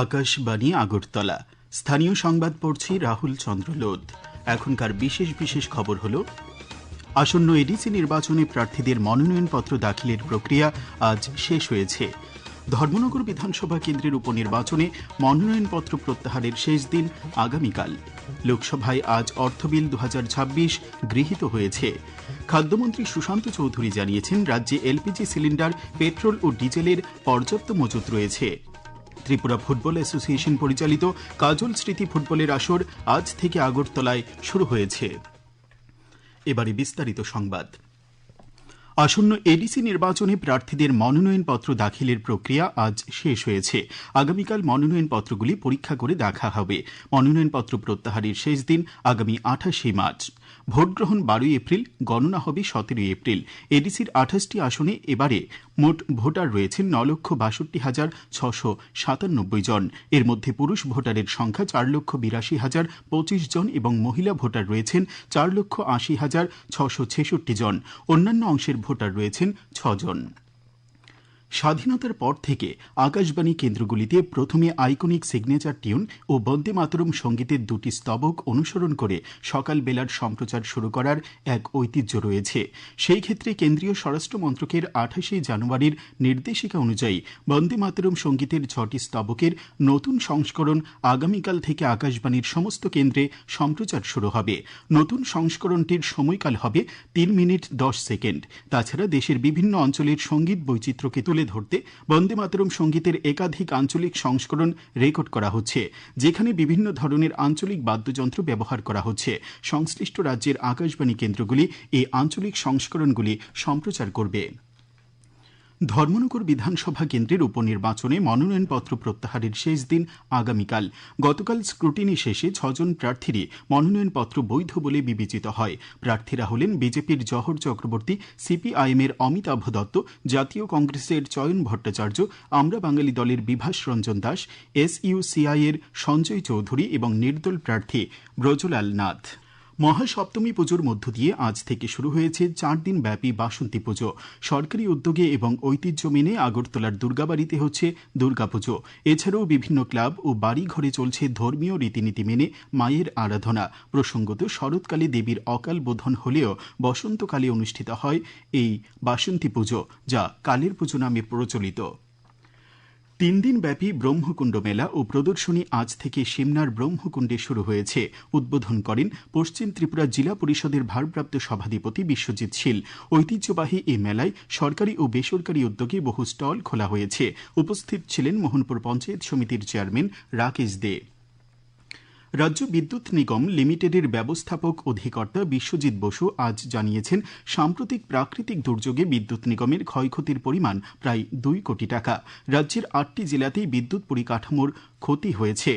আকাশবাণী আগরতলা। স্থানীয় সংবাদ পড়ছি রাহুল চন্দ্র লোধ। এখনকার বিশেষ বিশেষ খবর হল, আসন্ন এডিসি নির্বাচনে প্রার্থীদের মনোনয়নপত্র দাখিলের প্রক্রিয়া আজ শেষ হয়েছে। ধর্মনগর বিধানসভা কেন্দ্রের উপনির্বাচনে মনোনয়নপত্র প্রত্যাহারের শেষ দিন আগামীকাল। লোকসভায় আজ অর্থবিল 2026 গৃহীত হয়েছে। খাদ্যমন্ত্রী সুশান্ত চৌধুরী জানিয়েছেন, রাজ্যে এলপিজি সিলিন্ডার, পেট্রোল ও ডিজেলের পর্যাপ্ত মজুত রয়েছে। ত্রিপুরা ফুটবল অ্যাসোসিয়েশন পরিচালিত কাজল স্মৃতি ফুটবলের আসর আজ থেকে আগরতলায় শুরু হয়েছে। এবারে বিস্তারিত সংবাদ। আসন্ন এডিসি নির্বাচনে প্রার্থীদের মনোনয়নপত্র দাখিলের প্রক্রিয়া আজ শেষ হয়েছে। আগামীকাল মনোনয়নপত্রগুলি পরীক্ষা করে দেখা হবে। মনোনয়নপত্র প্রত্যাহারের শেষ দিন আগামী 28 মার্চ। ভোটগ্রহণ 12 এপ্রিল, গণনা হবে 17 এপ্রিল। এডিসির 28টি আসনে এবারে মোট ভোটার রয়েছেন 9,62,697 জন। এর মধ্যে পুরুষ ভোটারের সংখ্যা 4,82,025 জন এবং মহিলা ভোটার রয়েছেন 4,80,666 জন। অন্যান্য অংশের ভোটার রয়েছেন 6 জন। স্বাধীনতার পর থেকে আকাশবাণী কেন্দ্রগুলিতে প্রথমে আইকনিক সিগনেচার টিউন ও বন্দে মাতরম সঙ্গীতের দুটি স্তবক অনুসরণ করে সকালবেলার সম্প্রচার শুরু করার এক ঐতিহ্য রয়েছে। সেই ক্ষেত্রে কেন্দ্রীয় স্বরাষ্ট্র মন্ত্রকের 28 জানুয়ারির নির্দেশিকা অনুযায়ী বন্দে মাতরম সঙ্গীতের 6টি স্তবকের নতুন সংস্করণ আগামীকাল থেকে আকাশবাণীর সমস্ত কেন্দ্রে সম্প্রচার শুরু হবে। নতুন সংস্করণটির সময়কাল হবে 3 মিনিট 10 সেকেন্ড। তাছাড়া দেশের বিভিন্ন অঞ্চলের সঙ্গীত বৈচিত্র্যকে তুলে ধরতে বন্দে মাতরম সঙ্গীতের একাধিক আঞ্চলিক সংস্করণ রেকর্ড করা হচ্ছে, যেখানে বিভিন্ন ধরনের আঞ্চলিক বাদ্যযন্ত্র ব্যবহার করা হচ্ছে। সংশ্লিষ্ট রাজ্যের আকাশবাণী কেন্দ্রগুলি এই আঞ্চলিক সংস্করণগুলি সম্প্রচার করবে। ধর্মনগর বিধানসভা কেন্দ্রের উপনির্বাচনে মনোনয়নপত্র প্রত্যাহারের শেষ দিন আগামীকাল। গতকাল স্ক্রুটিনি শেষে 6 জন প্রার্থীরই মনোনয়নপত্র বৈধ বলে বিবেচিত হয়। প্রার্থীরা হলেন বিজেপির জহর চক্রবর্তী, সিপিআইএম-এর অমিতাভ দত্ত, জাতীয় কংগ্রেসের চয়ন ভট্টাচার্য, আমরা বাঙালি দলের বিভাস রঞ্জন দাস, এসইউসিআই-এর সঞ্জয় চৌধুরী এবং নির্দল প্রার্থী ব্রজলাল নাথ। মহাসপ্তমী পুজোর মধ্য দিয়ে আজ থেকে শুরু হয়েছে 4 দিন ব্যাপী বাসন্তী পুজো। সরকারি উদ্যোগে এবং ঐতিহ্য মেনে আগরতলার দুর্গাবাড়িতে হচ্ছে দুর্গাপুজো। এছাড়াও বিভিন্ন ক্লাব ও বাড়ি ঘরে চলছে ধর্মীয় রীতিনীতি মেনে মায়ের আরাধনা। প্রসঙ্গত, শরৎকালে দেবীর অকাল বোধন হলেও বসন্তকালে অনুষ্ঠিত হয় এই বাসন্তী পুজো, যা কালীর পুজো নামে প্রচলিত। 3 দিন ব্যাপী ব্রহ্মকুণ্ড মেলা ও প্রদর্শনী আজ থেকে সিমনার ব্রহ্মকুণ্ডে শুরু হয়েছে। উদ্বোধন করেন পশ্চিম ত্রিপুরা জেলা পরিষদের ভারপ্রাপ্ত সভাধিপতি বিশ্বজিৎ শীল। ঐতিহ্যবাহী এই মেলায় সরকারি ও বেসরকারি উদ্যোগে বহু স্টল খোলা হয়েছে। উপস্থিত ছিলেন মোহনপুর পঞ্চায়েত সমিতির চেয়ারম্যান রাকেশ দে। রাজ্য বিদ্যুৎ নিগম লিমিটেডের ব্যবস্থাপক অধিকর্তা বিশ্বজিৎ বসু আজ জানিয়েছেন, সাম্প্রতিক প্রাকৃতিক দুর্যোগে বিদ্যুৎ নিগমের ক্ষয়ক্ষতির পরিমাণ প্রায় 2 কোটি টাকা। রাজ্যের 8টি জেলাতেই বিদ্যুৎ পরিকাঠামোর ক্ষতি হয়েছে।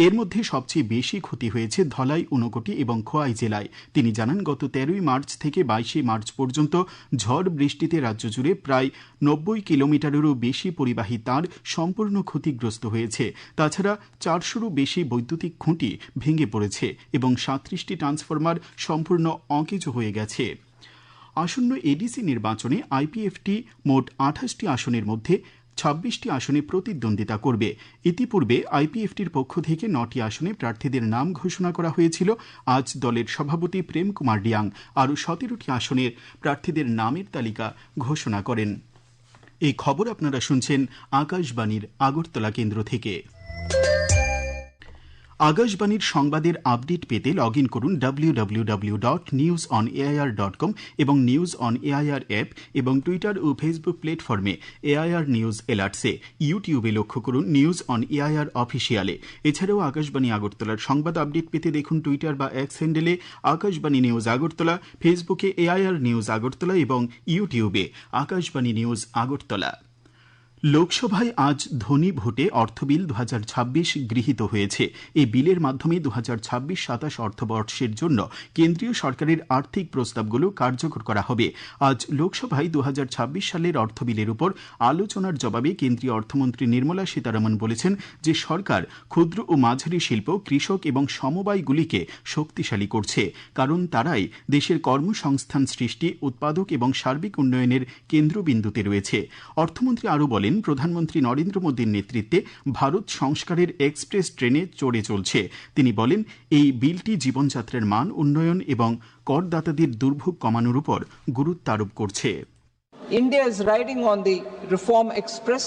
এর মধ্যে সবচেয়ে বেশি ক্ষতি হয়েছে ধলাই, ঊনকোটি এবং খোয়াই জেলায়। তিনি জানান, গত 13 মার্চ থেকে 22 মার্চ পর্যন্ত ঝড় বৃষ্টিতে রাজ্য জুড়ে প্রায় 90 কিলোমিটারেরও বেশি পরিবাহী তার সম্পূর্ণ ক্ষতিগ্রস্ত হয়েছে। তাছাড়া 400রও বেশি বৈদ্যুতিক খুঁটি ভেঙে পড়েছে এবং 37টি ট্রান্সফরমার সম্পূর্ণ অকেজো হয়ে গেছে। আসন্ন এডিসি নির্বাচনে আইপিএফটি মোট 28টি আসনের মধ্যে 26টি আসনে প্রতিদ্বন্দ্বিতা করবে। ইতিপূর্বে আইপিএফটির পক্ষ থেকে 9টি আসনে প্রার্থীদের নাম ঘোষণা করা হয়েছিল। আজ দলের সভাপতি প্রেম কুমার ডিয়াং আরও 17টি আসনের প্রার্থীদের নামের তালিকা ঘোষণা করেন। এই খবর আপনারা শুনছেন আকাশবাণীর আগরতলা কেন্দ্র থেকে। আকাশবাণীর সংবাদের আপডেট পেতে লগ ইন করুন www.newsonair.com এবং নিউজ অন এআইআর অ্যাপ এবং টুইটার ও ফেসবুক প্ল্যাটফর্মে এআইআর নিউজ এলার্টসে। ইউটিউবে লক্ষ্য করুন নিউজ অন এআইআর অফিসিয়ালে। এছাড়াও আকাশবাণী আগরতলার সংবাদ আপডেট পেতে দেখুন টুইটার বা এক্স হ্যান্ডেলে আকাশবাণী নিউজ আগরতলা, ফেসবুকে এআইআর নিউজ আগরতলা এবং ইউটিউবে আকাশবাণী নিউজ আগরতলা। লোকসভায় আজ ধ্বনি ভোটে অর্থবিল 2026 গৃহীত হয়েছে। এই বিলের মাধ্যমে 2026-27 অর্থবর্ষের জন্য কেন্দ্রীয় সরকারের আর্থিক প্রস্তাবগুলো কার্যকর করা হবে। আজ লোকসভায় 2026 সালের অর্থবিলের উপর আলোচনার জবাবে কেন্দ্রীয় অর্থমন্ত্রী নির্মলা সীতারামন বলেছেন যে সরকার ক্ষুদ্র ও মাঝারি শিল্প, কৃষক এবং সমবায়গুলিকে শক্তিশালী করছে, কারণ তারাই দেশের কর্মসংস্থান সৃষ্টি, উৎপাদক এবং সার্বিক উন্নয়নের কেন্দ্রবিন্দুতে রয়েছে। অর্থমন্ত্রী আরও বলেন, বলেন, প্রধানমন্ত্রী নরেন্দ্র মোদীর নেতৃত্বে ভারত সংস্কারের এক্সপ্রেস ট্রেনে চড়ে চলছে। তিনি বলেন, এই বিলটি জীবনযাত্রার মান উন্নয়ন এবং করদাতাদের দুর্ভোগ কমানোর উপর গুরুত্ব আরোপ করছে। India is riding on the Reform Express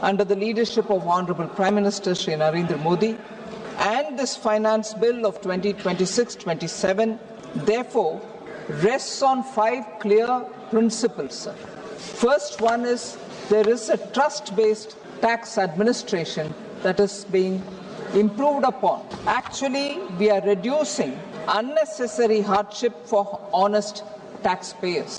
under the leadership of Honorable Prime Minister Shri Narendra Modi, and this finance bill of 2026-27 therefore rests on 5 clear principles. First one is there is a trust-based tax administration that is being improved upon. Actually, we are reducing unnecessary hardship for honest taxpayers.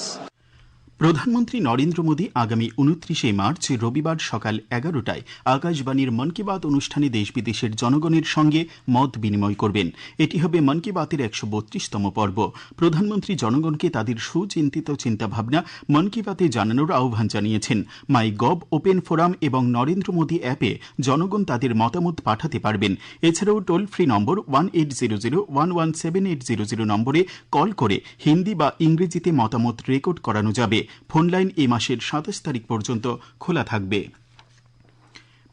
প্রধানমন্ত্রী নরেন্দ্র মোদী আগামী 29 March রবিবার সকাল 11টায় আকাশবাণীর মন কি বাত অনুষ্ঠানে দেশ বিদেশের জনগণের সঙ্গে মত বিনিময় করবেন। এটি হবে মন কি বাতের 132তম পর্ব। প্রধানমন্ত্রী জনগণকে তাদের সুচিন্তিত চিন্তাভাবনা মন কি বাতে জানানোর আহ্বান জানিয়েছেন। মাই গভ ওপেন ফোরাম এবং নরেন্দ্র মোদী অ্যাপে জনগণ তাদের মতামত পাঠাতে পারবেন। এছাড়াও টোল ফ্রি নম্বর 1800117800 নম্বরে কল করে হিন্দি বা ইংরেজিতে মতামত রেকর্ড করানো যাবে। ফোন লাইন এই মাসের 27 তারিখ পর্যন্ত খোলা থাকবে।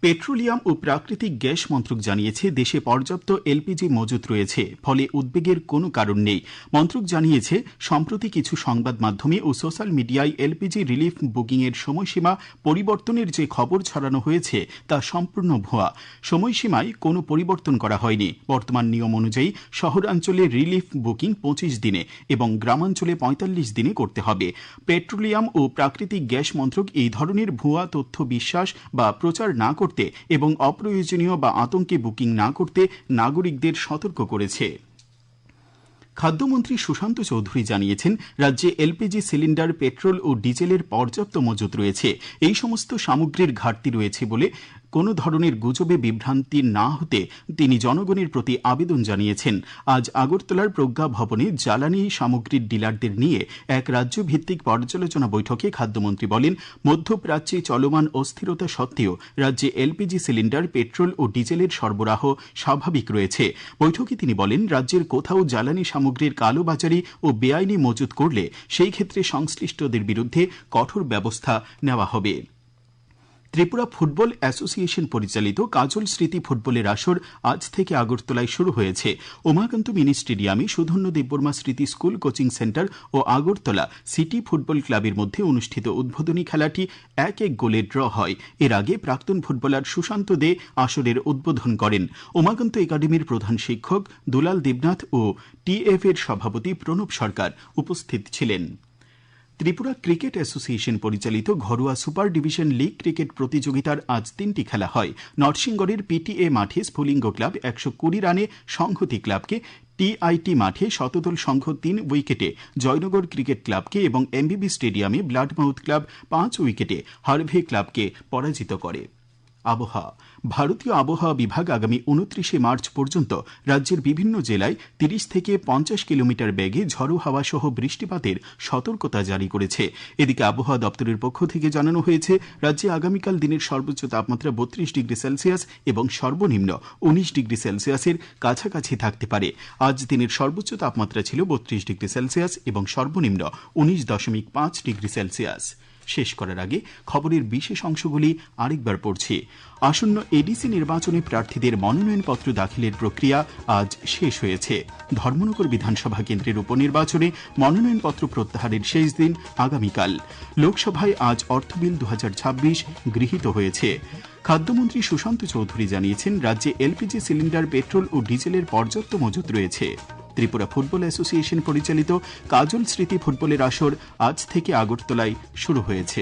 পেট্রোলিয়াম ও প্রাকৃতিক গ্যাস মন্ত্রক জানিয়েছে, দেশে পর্যাপ্ত এলপিজি মজুত রয়েছে, ফলে উদ্বেগের কোনো কারণ নেই। মন্ত্রক জানিয়েছে, সম্প্রতি কিছু সংবাদ মাধ্যমে ও সোশ্যাল মিডিয়ায় এলপিজি রিলিফ বুকিংয়ের সময়সীমা পরিবর্তনের যে খবর ছড়ানো হয়েছে তা সম্পূর্ণ ভুয়া। সময়সীমায় কোনো পরিবর্তন করা হয়নি। বর্তমান নিয়ম অনুযায়ী শহরাঞ্চলে রিলিফ বুকিং 25 দিনে এবং গ্রামাঞ্চলে 45 দিনে করতে হবে। পেট্রোলিয়াম ও প্রাকৃতিক গ্যাস মন্ত্রক এই ধরনের ভুয়া তথ্য বিশ্বাস বা প্রচার না করতে এবং অপ্রয়োজনীয় বা আতঙ্কে বুকিং না করতে নাগরিকদের সতর্ক করেছে। খাদ্যমন্ত্রী সুশান্ত চৌধুরী জানিয়েছেন, রাজ্যে এলপিজি সিলিন্ডার, পেট্রোল ও ডিজেলের পর্যাপ্ত মজুত রয়েছে। এই সমস্ত সামগ্রীর ঘাটতি রয়েছে বলে কোনো ধরনের গুজবে বিভ্রান্তি না হতে তিনি জনগণের প্রতি আবেদন জানিয়েছেন। আজ আগরতলার প্রজ্ঞা ভবনে জ্বালানি সামগ্রীর ডিলারদের নিয়ে এক রাজ্যভিত্তিক পর্যালোচনা বৈঠকে খাদ্যমন্ত্রী বলেন, মধ্যপ্রাচ্যে চলমান অস্থিরতা সত্ত্বেও রাজ্যে এলপিজি সিলিন্ডার, পেট্রোল ও ডিজেলের সরবরাহ স্বাভাবিক রয়েছে। বৈঠকে তিনি বলেন, রাজ্যের কোথাও জ্বালানি সামগ্রীর কালোবাজারি ও বেআইনি মজুত করলে সেই ক্ষেত্রে সংশ্লিষ্টদের বিরুদ্ধে কঠোর ব্যবস্থা নেওয়া হবে। ত্রিপুরা ফুটবল অ্যাসোসিয়েশন পরিচালিত কাজল স্মৃতি ফুটবলের আসর আজ থেকে আগরতলায় শুরু হয়েছে। উমাকান্ত মিনি স্টেডিয়ামে সুধন্য দেববর্মা স্মৃতি স্কুল কোচিং সেন্টার ও আগরতলা সিটি ফুটবল ক্লাবের মধ্যে অনুষ্ঠিত উদ্বোধনী খেলাটি 1-1 গোলে ড্র হয়। এর আগে প্রাক্তন ফুটবলার সুশান্ত দে আসরের উদ্বোধন করেন। উমাকান্ত একাডেমির প্রধান শিক্ষক দুলাল দেবনাথ ও টিএফ এর সভাপতি প্রণব সরকার উপস্থিত ছিলেন। ত্রিপুরা ক্রিকেট অ্যাসোসিয়েশন পরিচালিত ঘরোয়া সুপার ডিভিশন লিগ ক্রিকেট প্রতিযোগিতার আজ 3টি খেলা হয়। নরসিংগড়ের পিটিএ মাঠে স্ফুলিঙ্গ ক্লাব 120 রানে সংহতি ক্লাবকে, টিআইটি মাঠে শতদল সংঘ 3 উইকেটে জয়নগর ক্রিকেট ক্লাবকে এবং এমবিবি স্টেডিয়ামে ব্লাডমাউথ ক্লাব 5 উইকেটে হারভে ক্লাবকে পরাজিত করে। আবহাওয়া। ভারতীয় আবহাওয়া বিভাগ আগামী 29 মার্চ পর্যন্ত রাজ্যের বিভিন্ন জেলায় 30 থেকে 50 কিলোমিটার বেগে ঝড়ো হাওয়া সহ বৃষ্টিপাতের সতর্কতা জারি করেছে। এদিকে আবহাওয়া দপ্তরের পক্ষ থেকে জানানো হয়েছে, রাজ্যে আগামীকাল দিনের সর্বোচ্চ তাপমাত্রা 32 ডিগ্রি সেলসিয়াস এবং সর্বনিম্ন 19 ডিগ্রি সেলসিয়াসের কাছাকাছি থাকতে পারে। আজ দিনের সর্বোচ্চ তাপমাত্রা ছিল 32 ডিগ্রি সেলসিয়াস এবং সর্বনিম্ন 19.5 ডিগ্রি সেলসিয়াস। শেষ করার আগে খবরের বিশেষ অংশগুলি আরেকবার পড়ছি। আসন্ন এডিসি নির্বাচনে প্রার্থীদের মনোনয়নপত্র দাখিলের প্রক্রিয়া আজ শেষ হয়েছে। ধর্মনগর বিধানসভা কেন্দ্রের উপনির্বাচনে মনোনয়নপত্র প্রত্যাহারের শেষ দিন আগামীকাল। লোকসভায় আজ অর্থ বিল 2026 গৃহীত হয়েছে। খাদ্যমন্ত্রী সুশান্ত চৌধুরী জানিয়েছেন, রাজ্যে এলপিজি সিলিন্ডার, পেট্রোল ও ডিজেলের পর্যাপ্ত মজুত রয়েছে। ত্রিপুরা ফুটবল অ্যাসোসিয়েশন পরিচালিত কাজল স্মৃতি ফুটবলের আসর আজ থেকে আগরতলায় শুরু হয়েছে।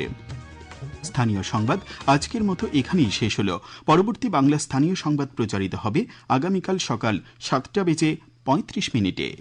স্থানীয় সংবাদ আজকের মতো এখানেই শেষ হলো। পরবর্তী বাংলা স্থানীয় সংবাদ প্রচারিত হবে আগামীকাল সকাল 7:35